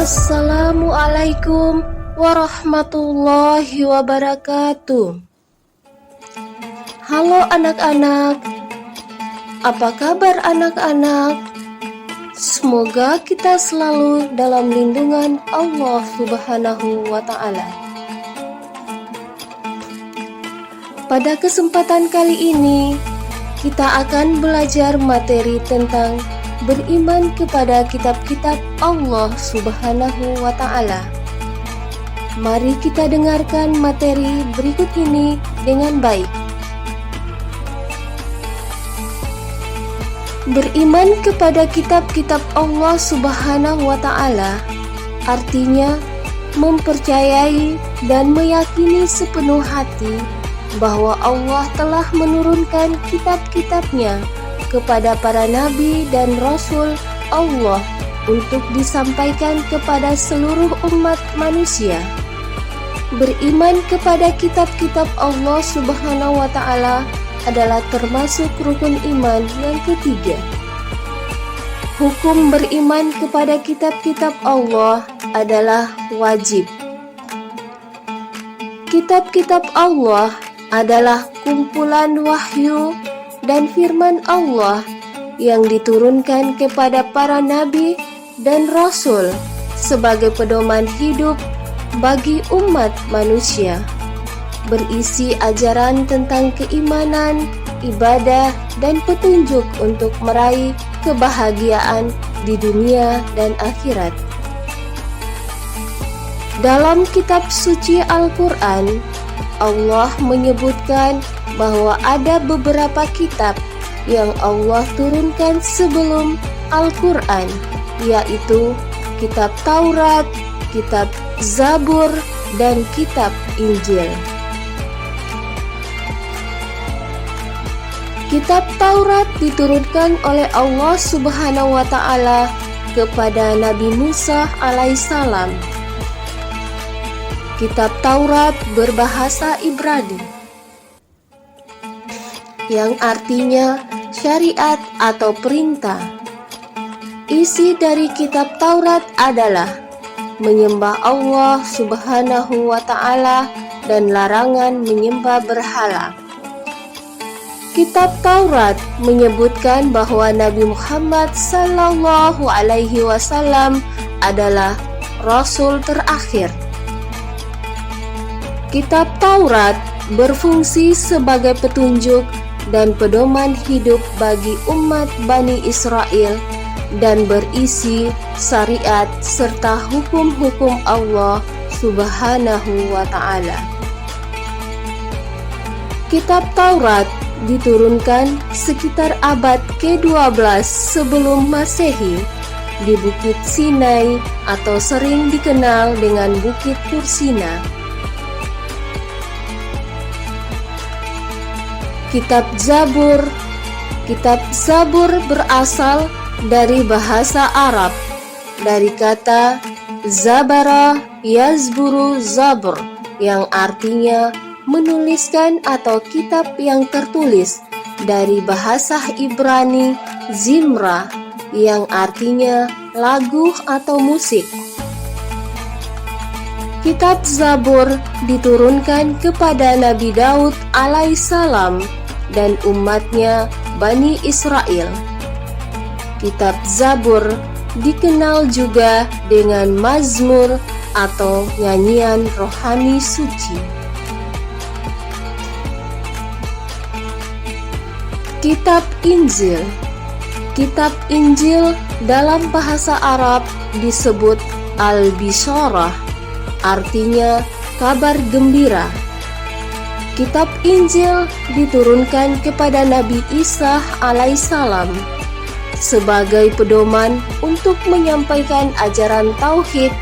Assalamualaikum warahmatullahi wabarakatuh. Halo anak-anak, apa kabar anak-anak? Semoga kita selalu dalam lindungan Allah Subhanahu wa Ta'ala. Pada kesempatan kali ini, kita akan belajar materi tentang beriman kepada kitab-kitab Allah Subhanahu wa Ta'ala. Mari kita dengarkan materi berikut ini dengan baik. Beriman kepada kitab-kitab Allah Subhanahu wa Ta'ala artinya mempercayai dan meyakini sepenuh hati bahwa Allah telah menurunkan kitab-kitabnya kepada para nabi dan rasul Allah untuk disampaikan kepada seluruh umat manusia. Beriman kepada kitab-kitab Allah Subhanahu wa Ta'ala adalah termasuk rukun iman yang ketiga. Hukum beriman kepada kitab-kitab Allah adalah wajib. Kitab-kitab Allah adalah kumpulan wahyu dan firman Allah yang diturunkan kepada para nabi dan rasul sebagai pedoman hidup bagi umat manusia, berisi ajaran tentang keimanan, ibadah, dan petunjuk untuk meraih kebahagiaan di dunia dan akhirat. Dalam kitab suci Al-Quran, Allah menyebutkan bahwa ada beberapa kitab yang Allah turunkan sebelum Al-Quran, yaitu kitab Taurat, kitab Zabur, dan kitab Injil. Kitab Taurat diturunkan oleh Allah Subhanahu wa Ta'ala kepada Nabi Musa alaihissalam. Kitab Taurat berbahasa Ibrani, yang artinya syariat atau perintah. Isi dari kitab Taurat adalah menyembah Allah Subhanahu wa Ta'ala dan larangan menyembah berhala. Kitab Taurat menyebutkan bahwa Nabi Muhammad sallallahu alaihi wasallam adalah rasul terakhir. Kitab Taurat berfungsi sebagai petunjuk dan pedoman hidup bagi umat Bani Israel dan berisi syariat serta hukum-hukum Allah Subhanahu wa Ta'ala. Kitab Taurat diturunkan sekitar abad ke-12 sebelum Masehi di Bukit Sinai atau sering dikenal dengan Bukit Tursina. Kitab Zabur. Kitab Zabur berasal dari bahasa Arab, dari kata Zabara yazburu zabur, yang artinya menuliskan atau kitab yang tertulis, dari bahasa Ibrani Zimra, yang artinya lagu atau musik. Kitab Zabur diturunkan kepada Nabi Daud alaihissalam dan umatnya Bani Israel. Kitab Zabur dikenal juga dengan Mazmur atau nyanyian rohani suci. Kitab Injil. Kitab Injil dalam bahasa Arab disebut Al-Bisyarah, artinya kabar gembira. Kitab Injil diturunkan kepada Nabi Isa alaihissalam sebagai pedoman untuk menyampaikan ajaran tauhid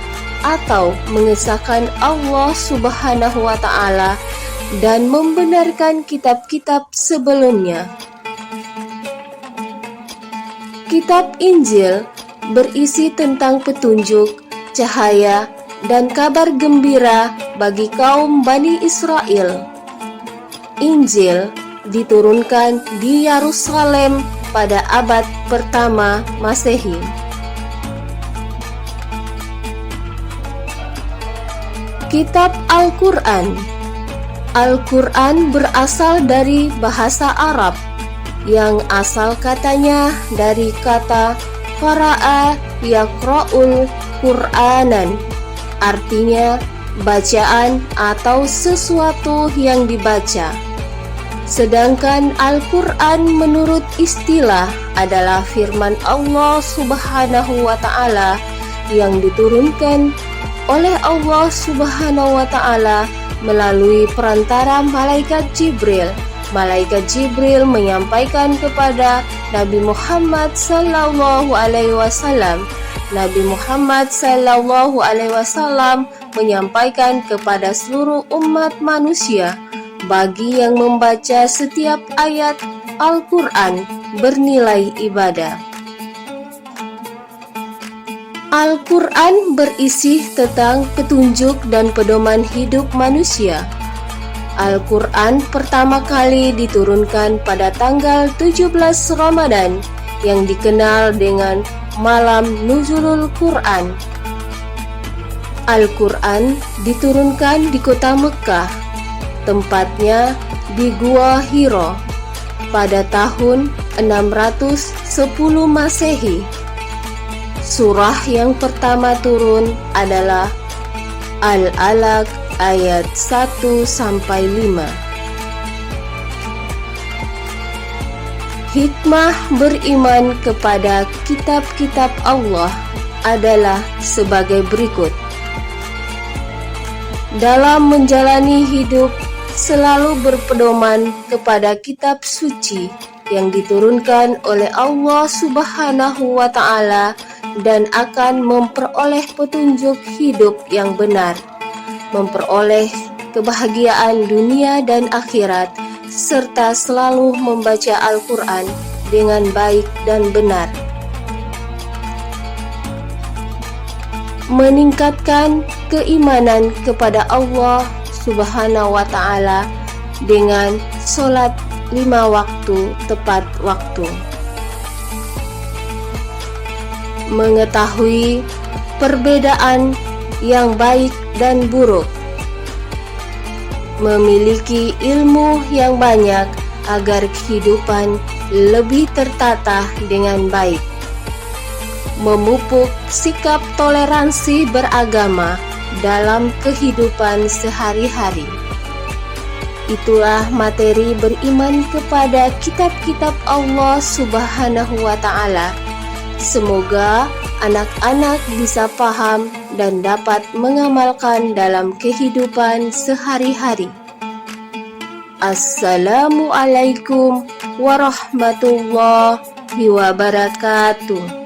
atau mengesahkan Allah Subhanahu wa Ta'ala dan membenarkan kitab-kitab sebelumnya. Kitab Injil berisi tentang petunjuk, cahaya, dan kabar gembira bagi kaum Bani Israel. Injil diturunkan di Yerusalem pada abad pertama Masehi. Kitab Al-Quran. Al-Quran berasal dari bahasa Arab, yang asal katanya dari kata qara'a yaqra'ul Qur'anan, artinya bacaan atau sesuatu yang dibaca. Sedangkan Al-Quran menurut istilah adalah firman Allah Subhanahu wa Ta'ala yang diturunkan oleh Allah Subhanahu wa Ta'ala melalui perantara malaikat Jibril. Malaikat Jibril menyampaikan kepada Nabi Muhammad sallallahu alaihi wasallam. Nabi Muhammad sallallahu alaihi wasallam menyampaikan kepada seluruh umat manusia. Bagi yang membaca setiap ayat Al-Quran bernilai ibadah. Al-Quran berisi tentang petunjuk dan pedoman hidup manusia. Al-Quran pertama kali diturunkan pada tanggal 17 Ramadan yang dikenal dengan Malam Nuzulul Quran. Al-Quran diturunkan di kota Mekah, tempatnya di Gua Hiro, pada tahun 610 Masehi. Surah yang pertama turun adalah Al-Alaq ayat 1-5. Hikmah beriman kepada kitab-kitab Allah adalah sebagai berikut. Dalam menjalani hidup, selalu berpedoman kepada kitab suci yang diturunkan oleh Allah Subhanahu wa Ta'ala dan akan memperoleh petunjuk hidup yang benar, memperoleh kebahagiaan dunia dan akhirat, serta selalu membaca Al-Quran dengan baik dan benar. Meningkatkan keimanan kepada Allah Subhanahu wa Ta'ala dengan sholat 5 waktu tepat waktu. Mengetahui perbedaan yang baik dan buruk. Memiliki ilmu yang banyak agar kehidupan lebih tertata dengan baik. Memupuk sikap toleransi beragama dalam kehidupan sehari-hari. Itulah materi beriman kepada kitab-kitab Allah Subhanahu wa Ta'ala. Semoga anak-anak bisa paham dan dapat mengamalkan dalam kehidupan sehari-hari. Assalamualaikum warahmatullahi wabarakatuh.